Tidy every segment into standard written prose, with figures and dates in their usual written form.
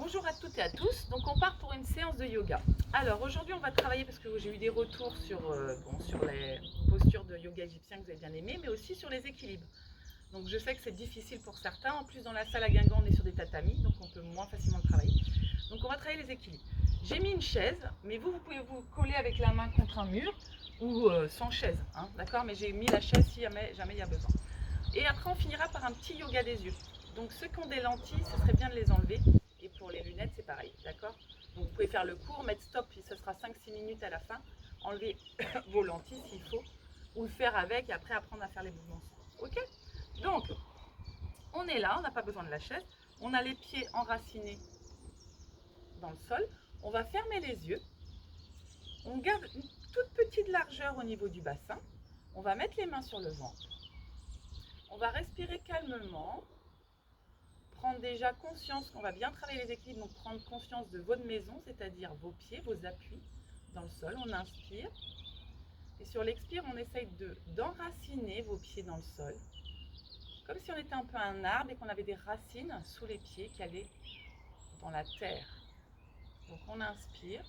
Bonjour à toutes et à tous, donc on part pour une séance de yoga. Alors aujourd'hui on va travailler, parce que j'ai eu des retours sur les postures de yoga égyptien que vous avez bien aimées, mais aussi sur les équilibres. Donc je sais que c'est difficile pour certains, en plus dans la salle à Guingamp on est sur des tatamis, donc on peut moins facilement le travailler. Donc on va travailler les équilibres. J'ai mis une chaise, mais vous pouvez vous coller avec la main contre un mur ou sans chaise, hein, d'accord? Mais j'ai mis la chaise si jamais il y a besoin. Et après on finira par un petit yoga des yeux. Donc ceux qui ont des lentilles, ce serait bien de les enlever. Et pour les lunettes, c'est pareil, d'accord? Donc vous pouvez faire le cours, mettre stop, puis ce sera 5-6 minutes à la fin. Enlever vos lentilles s'il faut, ou le faire avec et après apprendre à faire les mouvements sans. Ok? Donc, on est là, on n'a pas besoin de la chaise. On a les pieds enracinés dans le sol. On va fermer les yeux. On garde une toute petite largeur au niveau du bassin. On va mettre les mains sur le ventre. On va respirer calmement. Prendre déjà conscience qu'on va bien travailler les équilibres, donc prendre conscience de votre maison, c'est-à-dire vos pieds, vos appuis dans le sol. On inspire. Et sur l'expire, on essaye d'enraciner vos pieds dans le sol. Comme si on était un peu un arbre et qu'on avait des racines sous les pieds qui allaient dans la terre. Donc on inspire.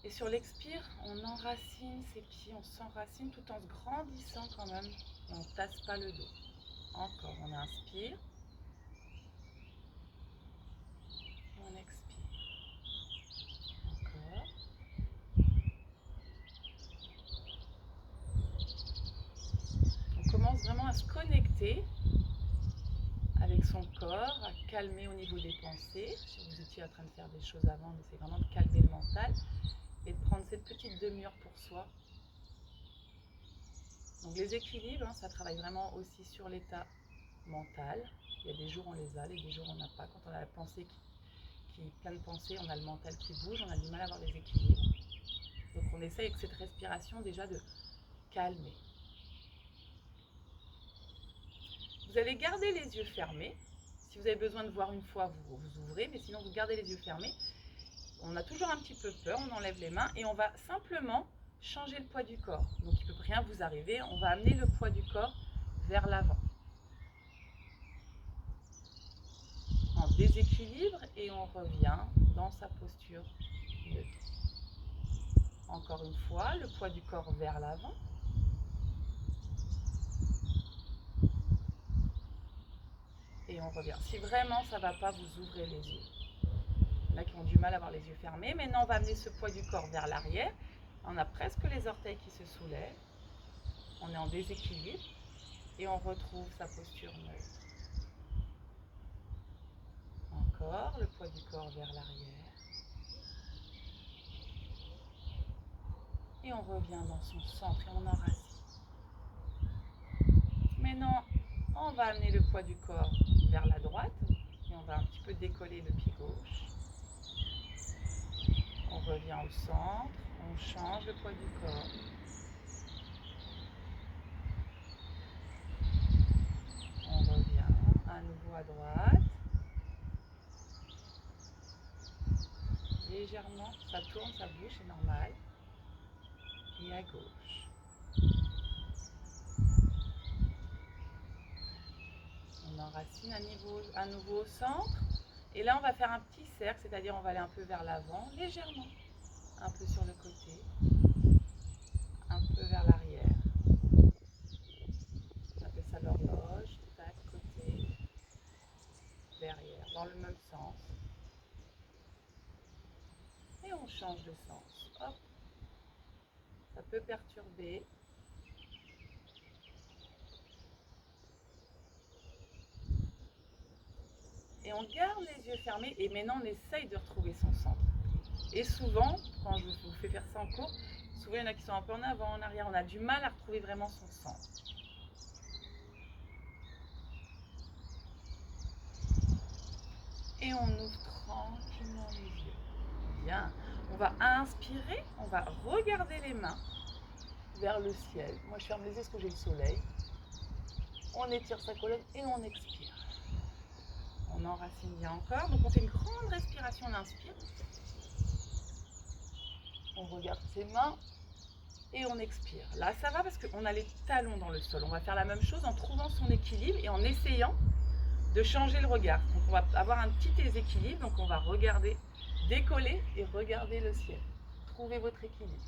Et sur l'expire, on enracine ses pieds, on s'enracine tout en se grandissant quand même. Et on ne tasse pas le dos. Encore, on inspire. On expire. Encore. On commence vraiment à se connecter avec son corps, à calmer au niveau des pensées. Si vous étiez en train de faire des choses avant, mais c'est vraiment de calmer le mental et de prendre cette petite demi-heure pour soi. Donc les équilibres, ça travaille vraiment aussi sur l'état mental. Il y a des jours on les a, des jours on n'a pas. Quand on a la pensée plein de pensées, on a le mental qui bouge, on a du mal à avoir les équilibres. Donc on essaye avec cette respiration déjà de calmer. Vous allez garder les yeux fermés. Si vous avez besoin de voir une fois, vous ouvrez, mais sinon vous gardez les yeux fermés. On a toujours un petit peu peur, on enlève les mains et on va simplement changer le poids du corps. Donc il ne peut rien vous arriver, on va amener le poids du corps vers l'avant. En déséquilibre et on revient dans sa posture neutre. Encore une fois, le poids du corps vers l'avant. Et on revient. Si vraiment ça ne va pas, vous ouvrez les yeux. Il y en a qui ont du mal à avoir les yeux fermés. Maintenant, on va amener ce poids du corps vers l'arrière. On a presque les orteils qui se soulèvent. On est en déséquilibre. Et on retrouve sa posture neutre. Encore, le poids du corps vers l'arrière. Et on revient dans son centre et on enracine. Maintenant, on va amener le poids du corps vers la droite. Et on va un petit peu décoller le pied gauche. On revient au centre. On change le poids du corps. On revient à nouveau à droite. Légèrement, ça tourne, ça bouge, c'est normal. Et à gauche. On enracine à nouveau au centre. Et là, on va faire un petit cercle, c'est-à-dire on va aller un peu vers l'avant, légèrement. Un peu sur le côté. Un peu vers l'arrière. On appelle ça l'horloge. Tac, côté. Derrière, dans le même sens. Et on change de sens. Hop. Ça peut perturber. Et on garde les yeux fermés et maintenant on essaye de retrouver son centre. Et souvent, quand je vous fais faire ça en cours, souvent il y en a qui sont un peu en avant, en arrière, on a du mal à retrouver vraiment son centre. Et on ouvre tranquillement les yeux. Bien. On va inspirer, on va regarder les mains vers le ciel. Moi je ferme les yeux parce que j'ai le soleil. On étire sa colonne et on expire. On enracine bien encore. Donc on fait une grande respiration, on inspire. On regarde ses mains et on expire. Là ça va parce qu'on a les talons dans le sol. On va faire la même chose en trouvant son équilibre et en essayant de changer le regard. Donc on va avoir un petit déséquilibre, donc on va regarder, décoller et regarder le ciel. Trouvez votre équilibre.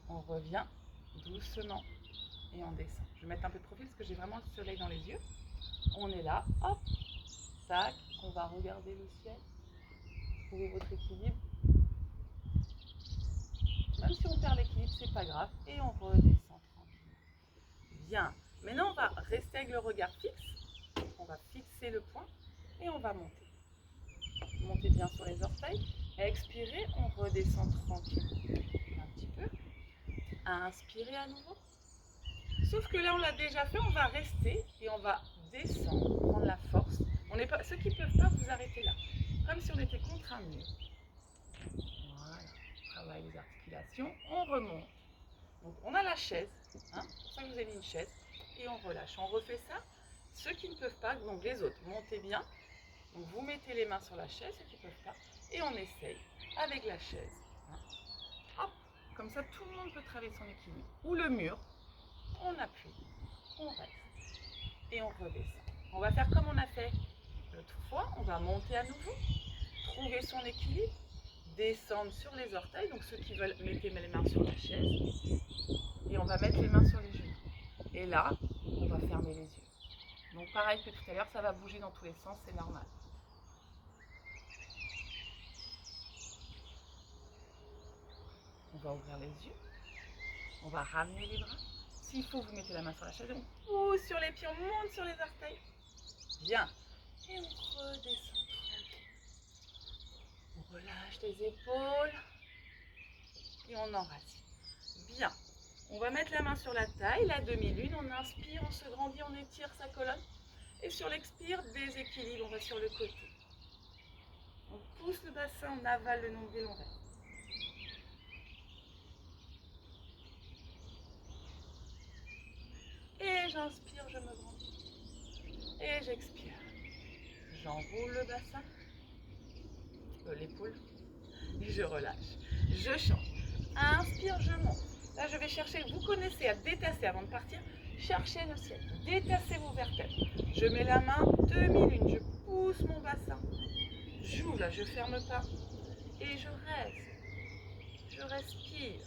On revient doucement et on descend. Je vais mettre un peu de profil parce que j'ai vraiment le soleil dans les yeux. On est là, hop, tac, on va regarder le ciel. Trouvez votre équilibre. Même si on perd l'équilibre, c'est pas grave. Et on redescend tranquillement. Bien. Maintenant, on va rester avec le regard fixe. On va fixer le point et on va monter. Montez bien sur les orteils. Expirez, on redescend tranquillement. Un petit peu. Inspirez à nouveau. Sauf que là, on l'a déjà fait, on va rester et on va descendre, prendre la force. Ceux qui ne peuvent pas, vous arrêtez là. Comme si on était contre un mur. Voilà. On travaille les articulations, on remonte. Donc, on a la chaise. Hein, c'est pour ça que je vous ai mis une chaise. Et on relâche. On refait ça. Ceux qui ne peuvent pas, donc les autres, montez bien. Donc, vous mettez les mains sur la chaise, ceux qui ne peuvent pas. Et on essaye avec la chaise. Hein. Hop, comme ça, tout le monde peut travailler son équilibre. Ou le mur. On appuie, on reste et on redescend. On va faire comme on a fait l'autre fois, on va monter à nouveau, trouver son équilibre, descendre sur les orteils, donc ceux qui veulent, mettez les mains sur la chaise et on va mettre les mains sur les genoux. Et là, on va fermer les yeux. Donc pareil que tout à l'heure, ça va bouger dans tous les sens, c'est normal. On va ouvrir les yeux, on va ramener les bras. S'il faut, vous mettez la main sur la chaise et on pousse sur les pieds, on monte sur les orteils. Bien. Et on redescend tranquille. On relâche les épaules. Et on enracine. Bien. On va mettre la main sur la taille, la demi-lune. On inspire, on se grandit, on étire sa colonne. Et sur l'expire, déséquilibre, on va sur le côté. On pousse le bassin, on avale le nombril, on reste. Et j'inspire, je me grandis. Et j'expire. J'enroule le bassin, l'épaule, et je relâche. Je change. Inspire, je monte. Là, je vais chercher, vous connaissez, à détasser avant de partir. Cherchez le ciel. Détassez vos vertèbres. Je mets la main, demi-lune. Je pousse mon bassin. J'ouvre, là, je ferme pas. Et je reste. Je respire.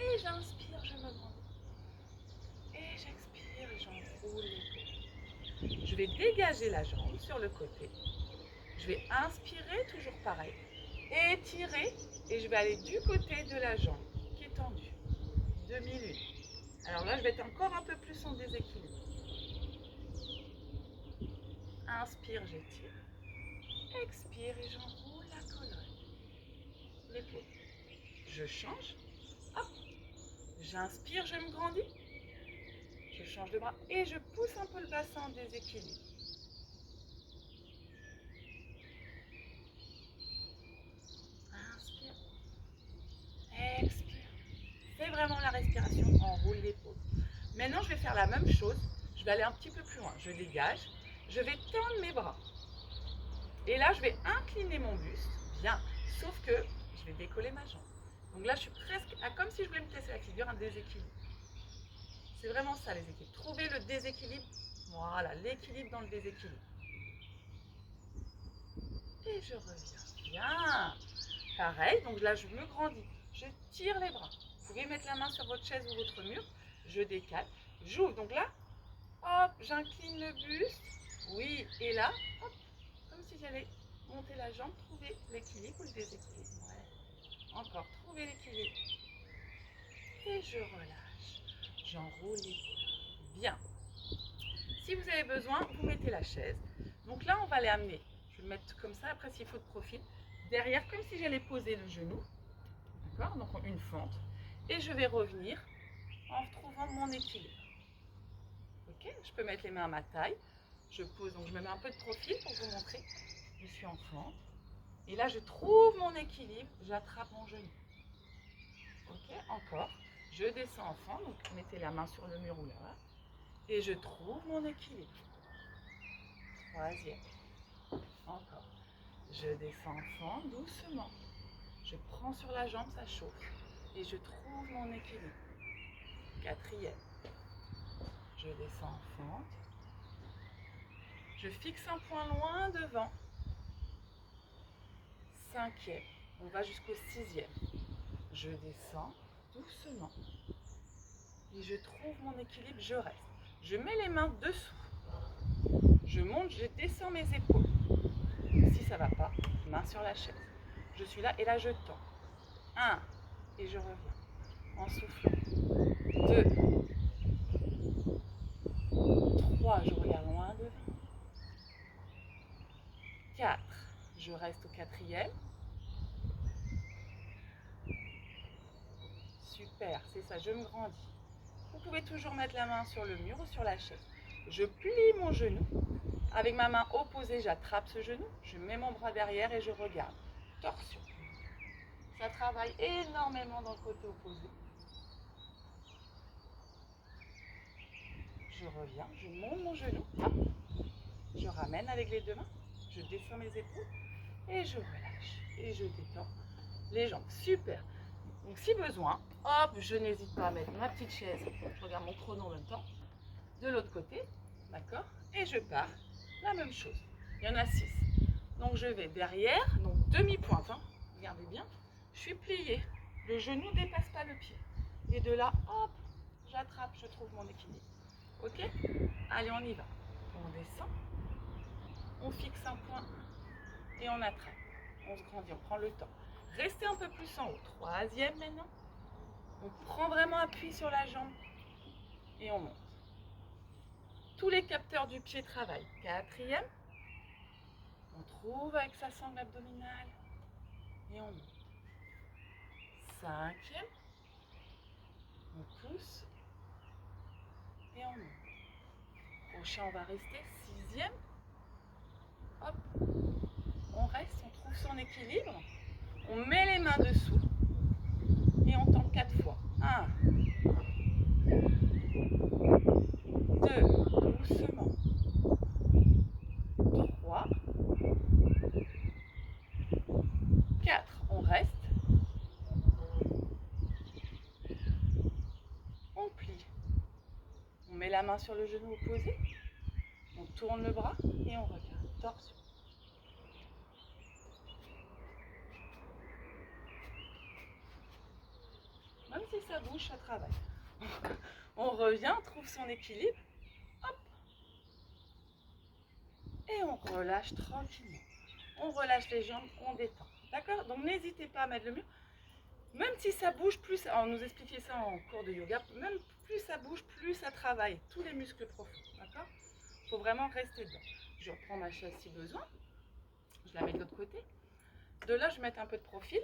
Et j'inspire, je me grandis. Et j'expire et j'enroule l'épaule. Je vais dégager la jambe sur le côté. Je vais inspirer, toujours pareil. Étirer et je vais aller du côté de la jambe qui est tendue. Demi-lune. Alors là, je vais être encore un peu plus en déséquilibre. Inspire, j'étire. Expire et j'enroule la colonne. L'épaule. Je change. Hop. J'inspire, je me grandis. Je change de bras et je pousse un peu le bassin en déséquilibre. Inspire. Expire. Fais vraiment la respiration. Enroule l'épaule. Maintenant, je vais faire la même chose. Je vais aller un petit peu plus loin. Je dégage. Je vais tendre mes bras. Et là, je vais incliner mon buste. Bien. Sauf que je vais décoller ma jambe. Donc là, je suis presque comme si je voulais me casser la figure, un déséquilibre. C'est vraiment ça, les équilibres. Trouver le déséquilibre. Voilà, l'équilibre dans le déséquilibre. Et je reviens. Bien. Pareil, donc là, je me grandis. Je tire les bras. Vous pouvez mettre la main sur votre chaise ou votre mur. Je décale. J'ouvre. Donc là, hop, j'incline le buste. Oui, et là, hop, comme si j'allais monter la jambe, trouver l'équilibre ou le déséquilibre. Ouais. Encore, trouver l'équilibre. Et je relâche. J'enroule l'épaule. Bien. Si vous avez besoin, vous mettez la chaise. Donc là, on va les amener. Je vais le mettre comme ça, après s'il faut de profil. Derrière, comme si j'allais poser le genou. D'accord? Donc une fente. Et je vais revenir en retrouvant mon équilibre. Ok? Je peux mettre les mains à ma taille. Je pose, donc je me mets un peu de profil pour vous montrer. Je suis en fente. Et là, je trouve mon équilibre. J'attrape mon genou. Ok? Encore. Je descends en fente. Donc mettez la main sur le mur ou là. Et je trouve mon équilibre. Troisième. Encore. Je descends en fente doucement. Je prends sur la jambe, ça chauffe. Et je trouve mon équilibre. Quatrième. Je descends en fente. Je fixe un point loin devant. Cinquième. On va jusqu'au sixième. Je descends doucement. Et je trouve mon équilibre, je reste. Je mets les mains dessous. Je monte, je descends mes épaules. Si ça ne va pas, main sur la chaise. Je suis là et là je tends. 1. Et je reviens. En soufflant. 2. 3. Je regarde loin devant. 4. Je reste au quatrième. Super, c'est ça, je me grandis. Vous pouvez toujours mettre la main sur le mur ou sur la chaise. Je plie mon genou. Avec ma main opposée, j'attrape ce genou. Je mets mon bras derrière et je regarde. Torsion. Ça travaille énormément dans le côté opposé. Je reviens, je monte mon genou. Hop. Je ramène avec les deux mains. Je descends mes épaules et je relâche. Et je détends les jambes. Super. Donc si besoin, hop, je n'hésite pas à mettre ma petite chaise. Je regarde mon chrono en même temps. De l'autre côté, d'accord? Et je pars. La même chose. Il y en a 6. Donc je vais derrière, donc demi-pointe. Hein. Regardez bien. Je suis pliée. Le genou ne dépasse pas le pied. Et de là, hop, j'attrape, je trouve mon équilibre. Ok? Allez, on y va. On descend. On fixe un point et on attrape. On se grandit, on prend le temps. Restez un peu plus en haut. Troisième maintenant. On prend vraiment appui sur la jambe et on monte. Tous les capteurs du pied travaillent. Quatrième. On trouve avec sa sangle abdominale et on monte. Cinquième. On pousse et on monte. Prochain, on va rester. Sixième. Hop. On reste, on trouve son équilibre. On met les mains dessous et on tente 4 fois. 1, 2, doucement. 3, 4, on reste. On plie. On met la main sur le genou opposé. On tourne le bras et on regarde. Torsion. Même si ça bouge, ça travaille. On revient, on trouve son équilibre. Hop. Et on relâche tranquillement. On relâche les jambes, on détend. D'accord? Donc n'hésitez pas à mettre le mur. Même si ça bouge, plus, on nous expliquait ça en cours de yoga, même plus ça bouge, plus ça travaille tous les muscles profonds. D'accord? Il faut vraiment rester dedans. Je reprends ma chaise si besoin. Je la mets de l'autre côté. De là, je vais mettre un peu de profil.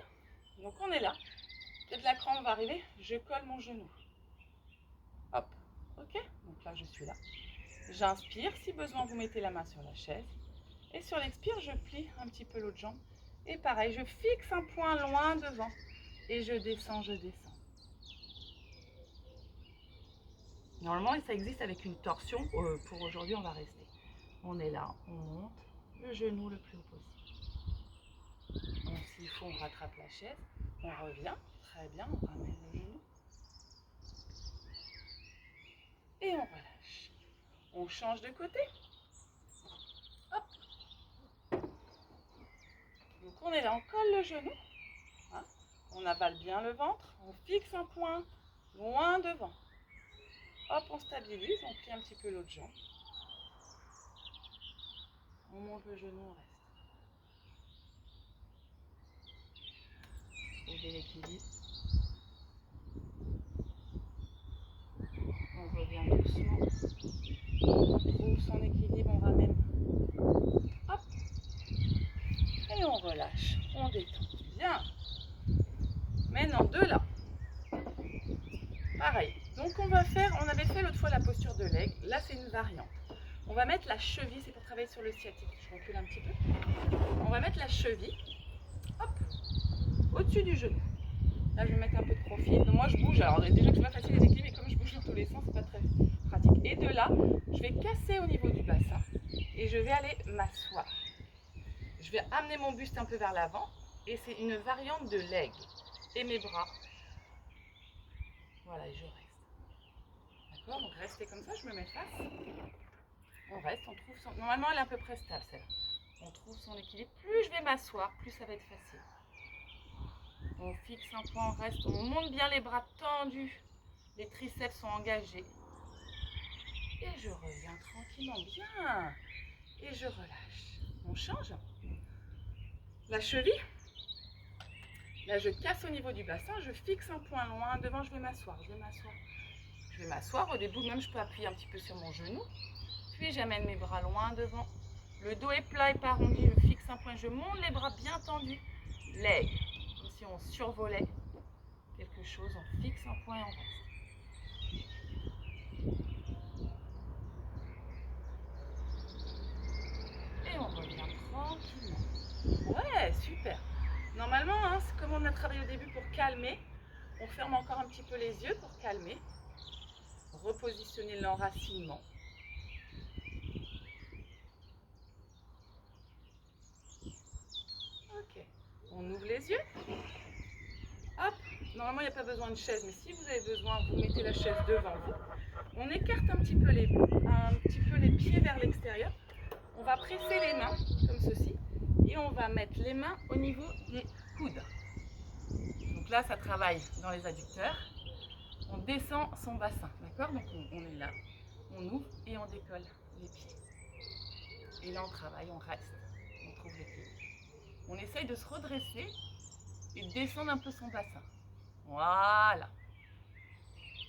Donc on est là. Et de la crampe va arriver, je colle mon genou. Hop, ok? Donc là, je suis là. J'inspire. Si besoin, vous mettez la main sur la chaise. Et sur l'expire, je plie un petit peu l'autre jambe. Et pareil, je fixe un point loin devant. Et je descends, je descends. Normalement, ça existe avec une torsion. Pour aujourd'hui, on va rester. On est là, on monte le genou le plus haut possible. Donc s'il faut, on rattrape la chaise. On revient. Très bien, on ramène le genou. Et on relâche. On change de côté. Hop. Donc on est là, on colle le genou. Hein. On avale bien le ventre. On fixe un point loin devant. Hop, on stabilise, on plie un petit peu l'autre jambe. On monte le genou, on reste. Trouvez l'équilibre. On revient doucement. On trouve son équilibre, on ramène. Hop. Et on relâche. On détend. Bien. Maintenant, de là. Pareil. Donc on va faire, on avait fait l'autre fois la posture de l'aigle. Là, c'est une variante. On va mettre la cheville, c'est pour travailler sur le sciatique. Je recule un petit peu. On va mettre la cheville, hop, au-dessus du genou. Là, je vais mettre un peu de profil. Donc, moi, je bouge. Alors, déjà que c'est pas facile les équilibres, mais comme je bouge dans tous les sens, c'est pas très pratique. Et de là, je vais casser au niveau du bassin et je vais aller m'asseoir. Je vais amener mon buste un peu vers l'avant et c'est une variante de l'aigle. Et mes bras. Voilà, et je reste. D'accord, donc restez comme ça, je me mets face. On reste, on trouve son... Normalement, elle est à peu près stable, celle-là. On trouve son équilibre. Plus je vais m'asseoir, plus ça va être facile. On fixe un point, on reste, on monte bien les bras tendus. Les triceps sont engagés. Et je reviens tranquillement, bien. Et je relâche. On change. La cheville. Là, je casse au niveau du bassin, je fixe un point loin. Devant, je vais m'asseoir, je vais m'asseoir. Je vais m'asseoir. Au début, même, je peux appuyer un petit peu sur mon genou. Puis, j'amène mes bras loin devant. Le dos est plat et pas arrondi. Je fixe un point. Je monte les bras bien tendus. Leg. Comme si on survolait quelque chose. On fixe un point et on reste. Et on revient tranquillement. Ouais, super. Normalement, hein, c'est comme on a travaillé au début pour calmer. On ferme encore un petit peu les yeux pour calmer. Repositionner l'enracinement. Ok. On ouvre les yeux. Hop. Normalement, il n'y a pas besoin de chaise, mais si vous avez besoin, vous mettez la chaise devant vous. On écarte un petit peu les pieds vers l'extérieur. On va presser les mains, comme ceci. Et on va mettre les mains au niveau des coudes. Donc là, ça travaille dans les adducteurs. On descend son bassin, d'accord? Donc on est là, on ouvre et on décolle les pieds. Et là, on travaille, on reste, on trouve l'équilibre. On essaye de se redresser et de descendre un peu son bassin. Voilà.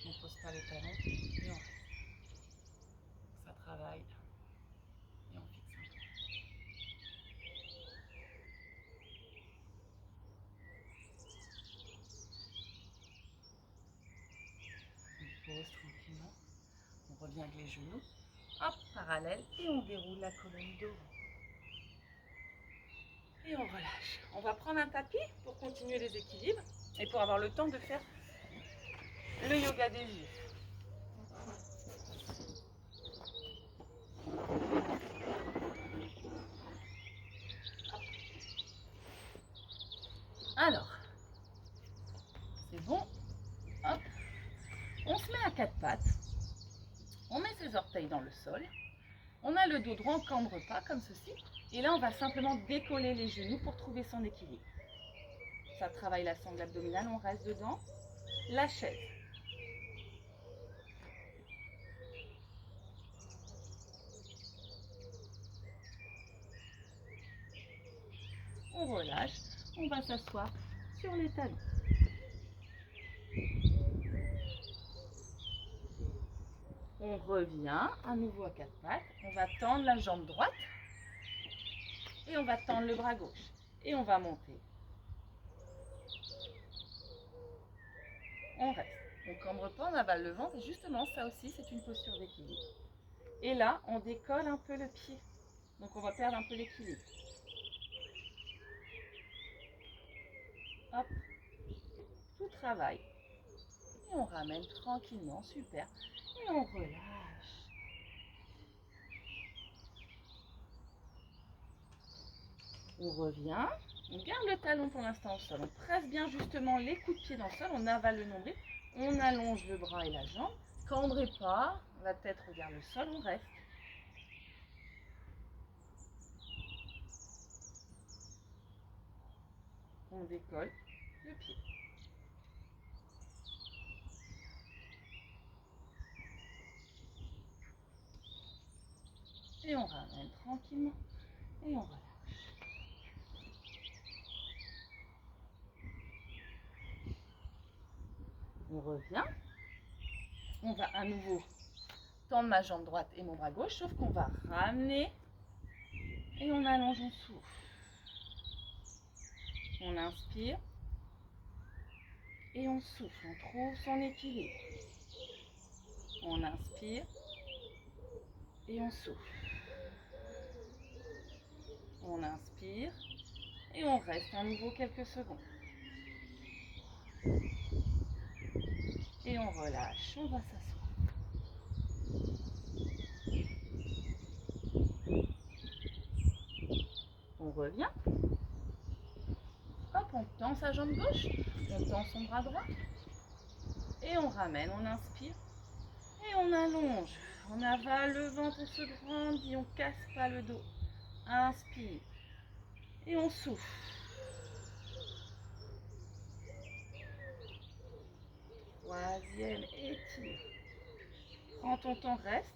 On ne pose pas les talons et on reste. Ça travaille et on fixe un peu. On pose tranquillement. On revient avec les genoux. Hop, parallèle et on déroule la colonne devant. Et on relâche. On va prendre un tapis pour continuer les équilibres et pour avoir le temps de faire le yoga des yeux. Alors, c'est bon. Hop. On se met à quatre pattes. On met ses orteils dans le sol. On a le dos droit, on ne cambre pas comme ceci. Et là, on va simplement décoller les genoux pour trouver son équilibre. Ça travaille la sangle abdominale, on reste dedans. La chaise. On relâche, on va s'asseoir sur les talons. On revient à nouveau à quatre pattes. On va tendre la jambe droite. Et on va tendre le bras gauche. Et on va monter. On reste. On ne cambre pas, on avale le ventre. Et justement, ça aussi, c'est une posture d'équilibre. Et là, on décolle un peu le pied. Donc, on va perdre un peu l'équilibre. Hop. Tout travaille. Et on ramène tranquillement. Super. Et on relâche. On revient. On garde le talon pour l'instant au sol. On presse bien justement les coups de pied dans le sol. On avale le nombril. On allonge le bras et la jambe. Cambrez pas. La tête regarde le sol. On reste. On décolle le pied. Et on ramène tranquillement. Et on relâche. On revient. On va à nouveau tendre ma jambe droite et mon bras gauche, sauf qu'on va ramener et on allonge, on souffle. On inspire et on souffle. On trouve son équilibre. On inspire et on souffle. On inspire et on reste à nouveau quelques secondes. Et on relâche, on va s'asseoir. On revient. Hop, on tend sa jambe gauche, on tend son bras droit. Et on ramène, on inspire Et on allonge. On avale le ventre, on se grandit, on casse pas le dos. Inspire. Et on souffle. Troisième, étire. Prends ton temps, reste.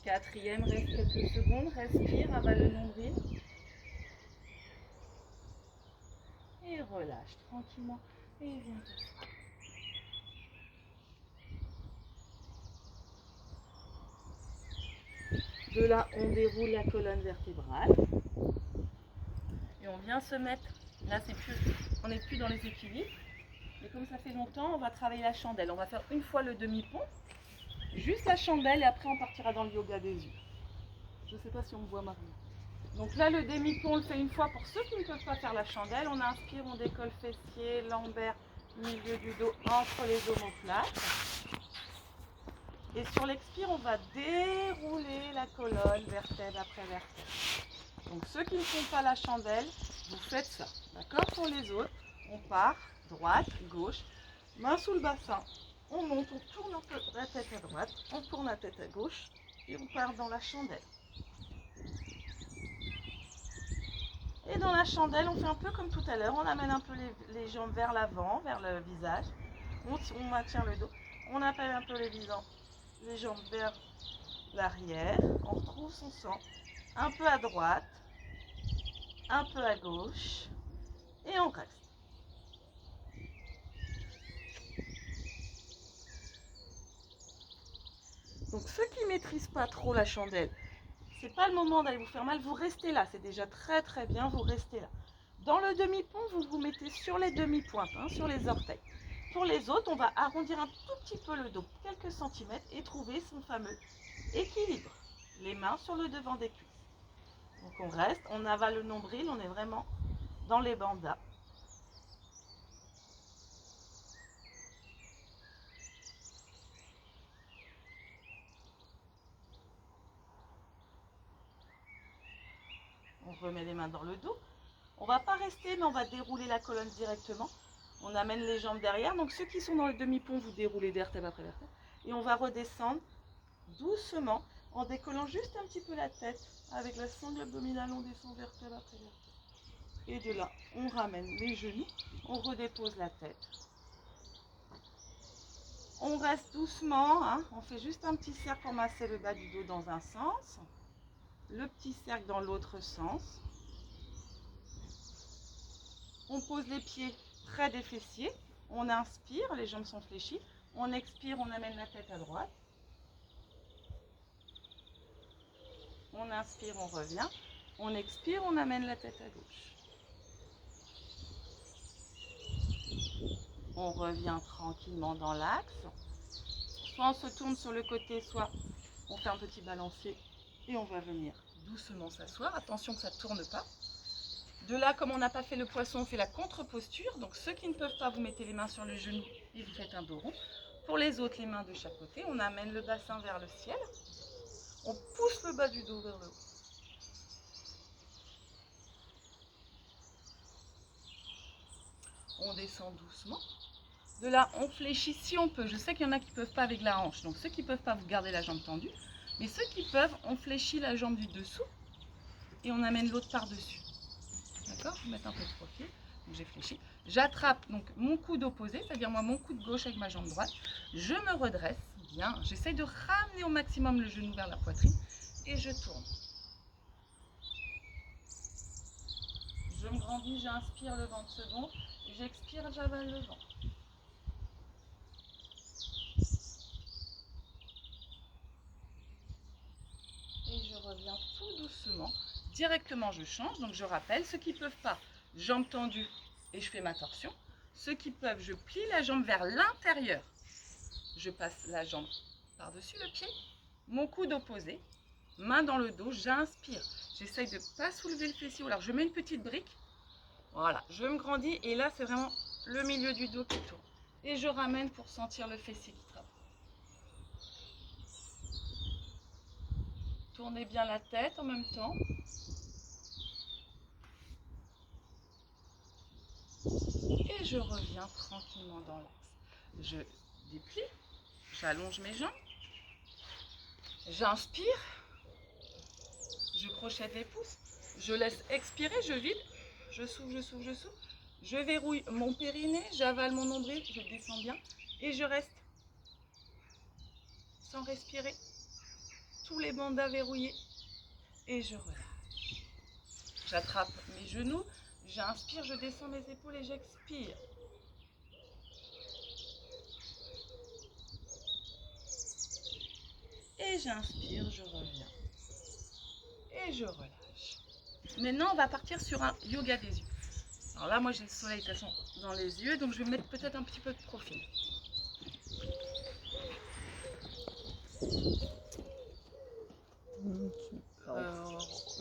Quatrième, reste quelques secondes. Respire, avale le nombril. Et relâche tranquillement. Et viens t'asseoir. De là, on déroule la colonne vertébrale. Et on vient se mettre. Là, on n'est plus dans les équilibres. Mais comme ça fait longtemps, on va travailler la chandelle. On va faire une fois le demi-pont. Juste la chandelle et après on partira dans le yoga des yeux. Je ne sais pas si on me voit Marie. Donc là, le demi-pont, on le fait une fois pour ceux qui ne peuvent pas faire la chandelle. On inspire, on décolle fessier, lombaire, milieu du dos, entre les omoplates. Et sur l'expire, on va dérouler la colonne, vertèbre après vertèbre. Donc ceux qui ne font pas la chandelle, vous faites ça. D'accord? Pour les autres, on part, droite, gauche, main sous le bassin. On monte, on tourne un peu la tête à droite, on tourne la tête à gauche et on part dans la chandelle. Et dans la chandelle, on fait un peu comme tout à l'heure, on amène un peu les jambes vers l'avant, vers le visage. On maintient le dos, on appelle un peu les jambes vers l'arrière. On retrouve son centre, un peu à droite, un peu à gauche et on reste. Donc ceux qui ne maîtrisent pas trop la chandelle, c'est pas le moment d'aller vous faire mal, vous restez là, c'est déjà très très bien, vous restez là. Dans le demi-pont, vous vous mettez sur les demi-pointes, sur les orteils. Pour les autres, on va arrondir un tout petit peu le dos, quelques centimètres, et trouver son fameux équilibre. Les mains sur le devant des cuisses. Donc on reste, on avale le nombril, on est vraiment dans les bandas. On remet les mains dans le dos. On ne va pas rester, mais on va dérouler la colonne directement. On amène les jambes derrière. Donc ceux qui sont dans le demi-pont, vous déroulez vertèbre après vertèbre. Et on va redescendre doucement en décollant juste un petit peu la tête. Avec la sangle abdominale, on descend vertèbre après vertèbre. Et de là, on ramène les genoux. On redépose la tête. On reste doucement. On fait juste un petit cercle pour masser le bas du dos dans un sens. Le petit cercle dans l'autre sens. On pose les pieds près des fessiers. On inspire, les jambes sont fléchies. On expire, on amène la tête à droite. On inspire, on revient. On expire, on amène la tête à gauche. On revient tranquillement dans l'axe. Soit on se tourne sur le côté, soit on fait un petit balancier et on va venir doucement s'asseoir. Attention que ça ne tourne pas. De là, comme on n'a pas fait le poisson, on fait la contre-posture. Donc ceux qui ne peuvent pas, vous mettez les mains sur le genou et vous faites un dos rond. Pour les autres, les mains de chaque côté. On amène le bassin vers le ciel. On pousse le bas du dos vers le haut. On descend doucement. De là, on fléchit si on peut. Je sais qu'il y en a qui ne peuvent pas avec la hanche. Donc ceux qui ne peuvent pas, vous gardez la jambe tendue. Mais ceux qui peuvent, on fléchit la jambe du dessous et on amène l'autre par-dessus. D'accord? Je vais mettre un peu de profil. Donc j'ai fléchi. J'attrape donc mon coude opposé, c'est-à-dire moi mon coude gauche avec ma jambe droite. Je me redresse bien. J'essaie de ramener au maximum le genou vers la poitrine et je tourne. Je me grandis, j'inspire, le ventre se gonfle. J'expire, j'avale le ventre. Et je reviens tout doucement. Directement, je change. Donc je rappelle, ceux qui ne peuvent pas, jambes tendues et je fais ma torsion. Ceux qui peuvent, je plie la jambe vers l'intérieur. Je passe la jambe par-dessus le pied. Mon coude opposé, main dans le dos, j'inspire. J'essaye de ne pas soulever le fessier. Alors je mets une petite brique. Voilà, je me grandis et là c'est vraiment le milieu du dos qui tourne. Et je ramène pour sentir le fessier qui travaille. Tournez bien la tête en même temps. Et je reviens tranquillement dans l'axe. Je déplie, j'allonge mes jambes. J'inspire, je crochette les pouces, je laisse expirer, je vide, je souffle, je souffle, je souffle, je verrouille mon périnée, j'avale mon nombril, je descends bien et je reste sans respirer, tous les bandas verrouillés et je relâche. J'attrape mes genoux, j'inspire, je descends mes épaules et j'expire. Et j'inspire, je reviens et je relâche. Maintenant, on va partir sur un yoga des yeux. Alors là, moi j'ai le soleil de toute façon dans les yeux, donc je vais mettre peut-être un petit peu de profil.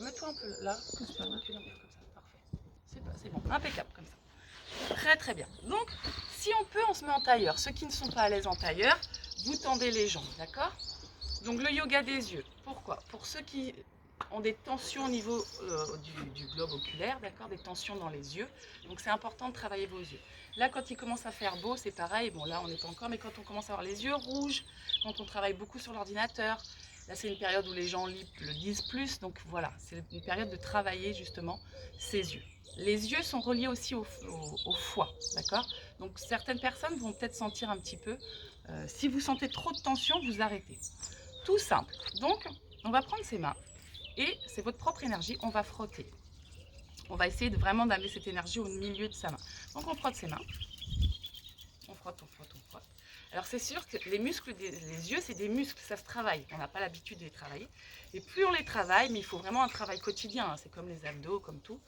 Mets-toi un peu là, recule un peu comme ça, parfait. C'est bon, impeccable comme ça. Très très bien. Donc, si on peut, on se met en tailleur. Ceux qui ne sont pas à l'aise en tailleur, vous tendez les jambes, d'accord? Donc le yoga des yeux, pourquoi? Pour ceux qui ont des tensions au niveau du globe oculaire, d'accord, des tensions dans les yeux. Donc c'est important de travailler vos yeux. Là, quand il commence à faire beau, c'est pareil. Bon, là, on n'est pas encore, mais quand on commence à avoir les yeux rouges, quand on travaille beaucoup sur l'ordinateur, là, c'est une période où les gens le disent plus. Donc voilà, c'est une période de travailler justement ses yeux. Les yeux sont reliés aussi au foie, d'accord? Donc certaines personnes vont peut-être sentir un petit peu. Si vous sentez trop de tension, vous arrêtez. Tout simple. Donc, on va prendre ses mains et c'est votre propre énergie, on va frotter. On va essayer vraiment d'amener cette énergie au milieu de sa main. Donc, on frotte ses mains. On frotte, on frotte, on frotte. Alors, c'est sûr que les muscles des yeux, c'est des muscles, ça se travaille. On n'a pas l'habitude de les travailler. Et plus on les travaille, mais il faut vraiment un travail quotidien. Hein. C'est comme les abdos, comme tout.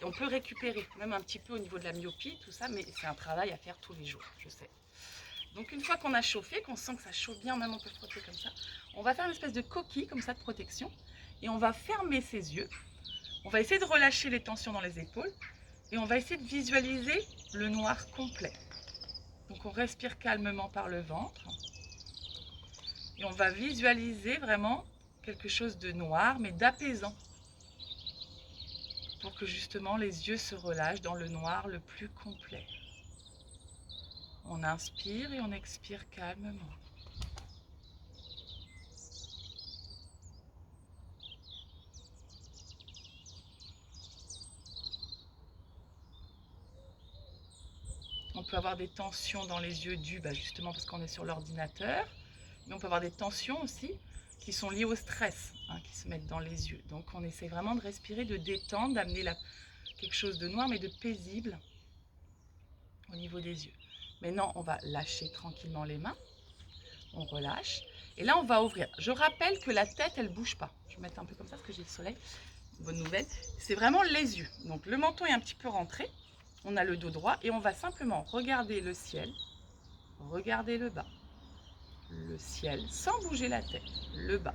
Et on peut récupérer, même un petit peu au niveau de la myopie, tout ça, mais c'est un travail à faire tous les jours, je sais. Donc une fois qu'on a chauffé, qu'on sent que ça chauffe bien, même on peut frotter comme ça, on va faire une espèce de coquille comme ça de protection et on va fermer ses yeux. On va essayer de relâcher les tensions dans les épaules et on va essayer de visualiser le noir complet. Donc on respire calmement par le ventre et on va visualiser vraiment quelque chose de noir mais d'apaisant pour que justement les yeux se relâchent dans le noir le plus complet. On inspire et on expire calmement. On peut avoir des tensions dans les yeux dues justement parce qu'on est sur l'ordinateur, mais on peut avoir des tensions aussi qui sont liées au stress, hein, qui se mettent dans les yeux. Donc on essaie vraiment de respirer, de détendre, d'amener quelque chose de noir mais de paisible au niveau des yeux. Maintenant, on va lâcher tranquillement les mains, on relâche, et là on va ouvrir. Je rappelle que la tête, elle ne bouge pas. Je vais mettre un peu comme ça parce que j'ai le soleil. Bonne nouvelle, c'est vraiment les yeux. Donc le menton est un petit peu rentré, on a le dos droit et on va simplement regarder le ciel, regarder le bas, le ciel sans bouger la tête, le bas,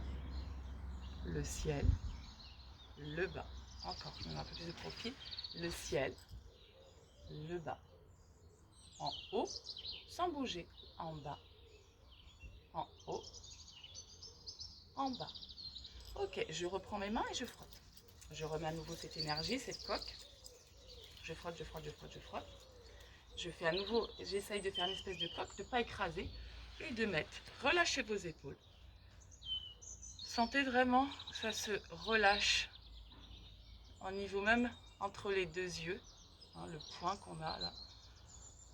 le ciel, le bas, encore, je mets un peu plus de profil, le ciel, le bas, en haut, sans bouger, en bas, en haut, en bas. Ok, je reprends mes mains et je frotte. Je remets à nouveau cette énergie, cette coque. Je frotte, je frotte, je frotte, je frotte. Je fais à nouveau, j'essaye de faire une espèce de coque, de ne pas écraser et de mettre. Relâchez vos épaules. Sentez vraiment que ça se relâche au niveau même entre les deux yeux, hein, le point qu'on a là,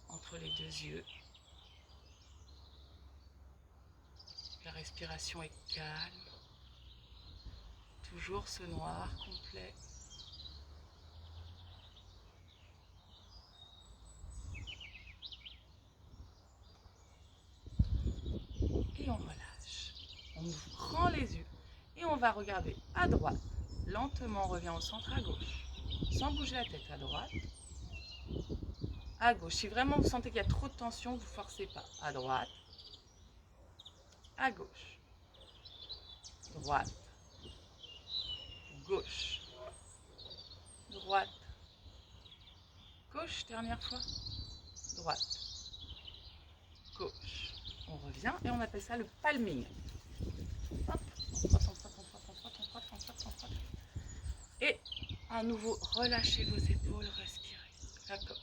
entre les deux yeux. La respiration est calme. Toujours ce noir complet. Et on relâche. On ouvre grand les yeux. Et on va regarder à droite. Lentement, on revient au centre à gauche. Sans bouger la tête à droite. À gauche. Si vraiment vous sentez qu'il y a trop de tension, vous ne forcez pas. À droite. À gauche. Droite. Gauche. Droite. Gauche, dernière fois. Droite. Gauche. On revient et on appelle ça le palming. Hop, on frotte, on frotte, on frotte, on frotte, on frotte, on frotte, on frotte. Et à nouveau, relâchez vos épaules, respirez. La coque.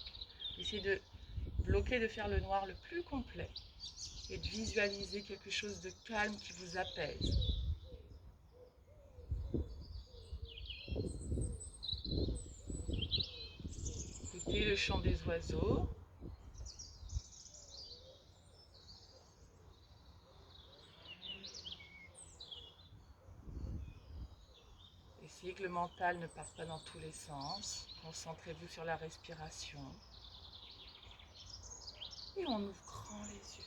Essayez de bloquer, de faire le noir le plus complet et de visualiser quelque chose de calme qui vous apaise. et le chant des oiseaux. Essayez que le mental ne parte pas dans tous les sens. Concentrez-vous sur la respiration. Et on ouvre grand les yeux.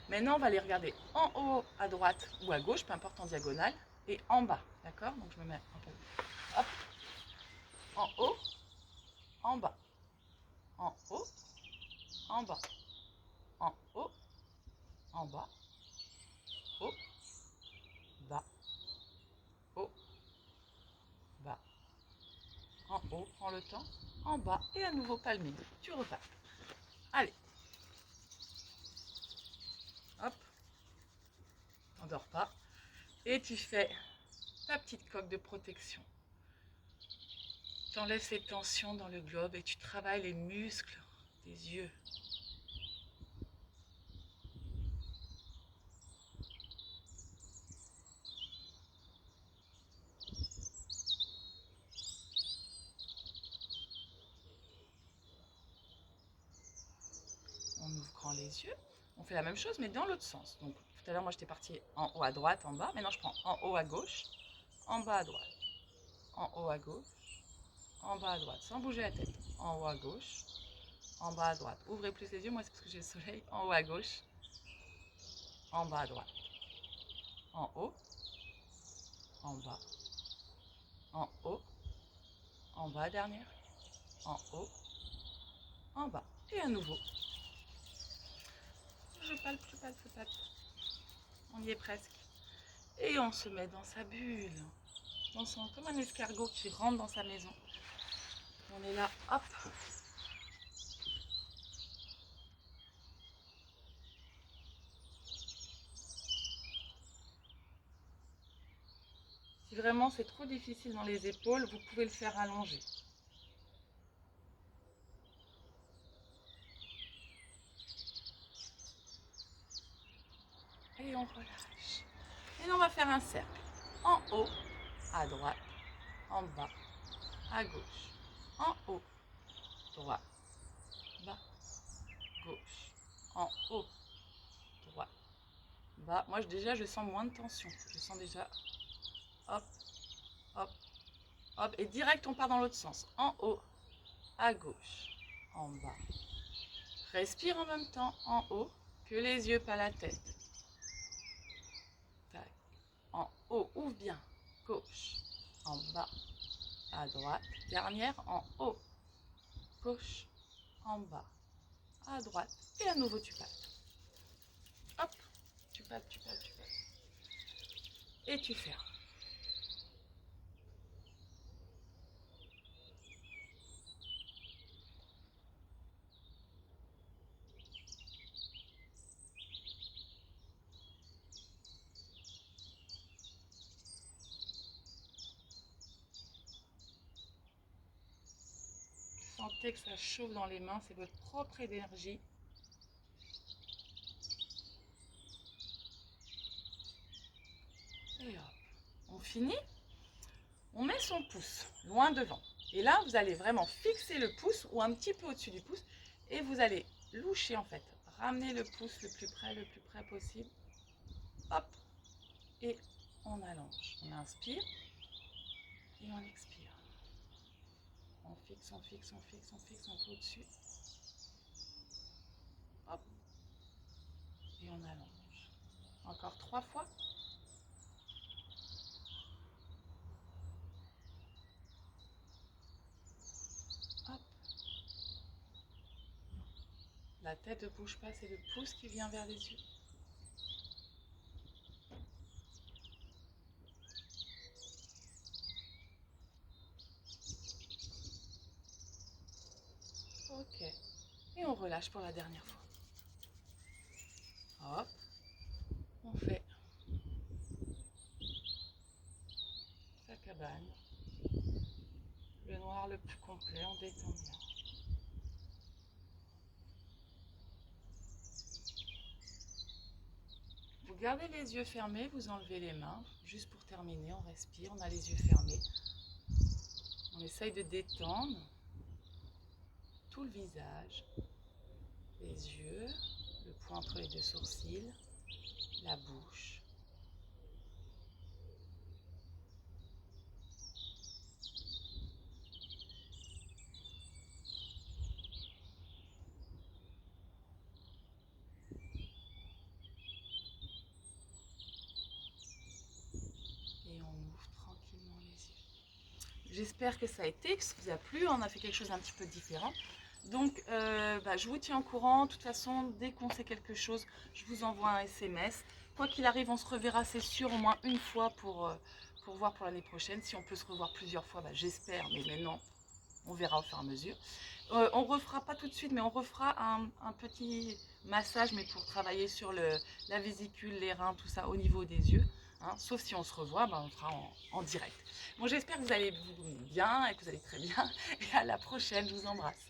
Maintenant, on va les regarder en haut, à droite ou à gauche, peu importe en diagonale, et en bas. D'accord? Donc je me mets un peu. Hop. En haut, en bas. En haut, en bas. En haut, en bas. Haut, bas. Haut, bas. En haut, prends le temps. En bas et à nouveau palmé. Tu repars. Allez. Hop. T'endors pas. Et tu fais ta petite coque de protection. Tu enlèves ces tensions dans le globe et tu travailles les muscles des yeux. On ouvre grand les yeux. On fait la même chose mais dans l'autre sens. Donc tout à l'heure moi j'étais partie en haut à droite, en bas. Maintenant je prends en haut à gauche, en bas à droite. En haut à gauche, en bas à droite. Sans bouger la tête. En haut à gauche, en bas à droite. Ouvrez plus les yeux, moi c'est parce que j'ai le soleil. En haut à gauche, en bas à droite. En haut, en bas, en haut, en bas dernière, en haut, en bas. Et à nouveau. Je palpe, je palpe, je palpe. On y est presque. Et on se met dans sa bulle. On sent comme un escargot qui rentre dans sa maison. On est là, hop. Si vraiment c'est trop difficile dans les épaules, vous pouvez le faire allonger. Et on relâche. Et là, on va faire un cercle. En haut, à droite, en bas, à gauche. En haut, droite, bas, gauche. En haut, droite, bas. Moi, déjà, je sens moins de tension. Je sens déjà, hop, hop, hop. Et direct, on part dans l'autre sens. En haut, à gauche, en bas. Respire en même temps, en haut, que les yeux, pas la tête. Tac. En haut, ouvre bien, gauche, en bas, à droite. Dernière, en haut, gauche, en bas, à droite. Et à nouveau, tu palpes. Hop, tu palpes, tu palpes, tu palpes. Et tu fermes. Sentez que ça chauffe dans les mains, c'est votre propre énergie. Et hop, on finit. On met son pouce loin devant. Et là, vous allez vraiment fixer le pouce ou un petit peu au-dessus du pouce. Et vous allez loucher en fait. Ramener le pouce le plus près possible. Hop. Et on allonge. On inspire. Et on expire. On fixe, on fixe, on fixe, on fixe un peu au-dessus. Hop. Et on allonge. Encore 3 fois. Hop. La tête ne bouge pas, c'est le pouce qui vient vers les yeux. Ok. Et on relâche pour la dernière fois. Hop. On fait sa cabane. Le noir le plus complet, on détend bien. Vous gardez les yeux fermés, vous enlevez les mains. Juste pour terminer, on respire, on a les yeux fermés. On essaye de détendre. tout le visage, les yeux, le point entre les deux sourcils, la bouche. Et on ouvre tranquillement les yeux. J'espère que ça a été, que ça vous a plu. On a fait quelque chose d'un petit peu différent. Donc, je vous tiens au courant. De toute façon, dès qu'on sait quelque chose, je vous envoie un SMS. Quoi qu'il arrive, on se reverra, c'est sûr, au moins une fois pour voir pour l'année prochaine. Si on peut se revoir plusieurs fois, j'espère, mais maintenant, on verra au fur et à mesure. On refera pas tout de suite, mais on refera un petit massage, mais pour travailler sur la vésicule, les reins, tout ça au niveau des yeux. Hein. Sauf si on se revoit, on sera en direct. Bon, j'espère que vous allez bien et que vous allez très bien. Et à la prochaine, je vous embrasse.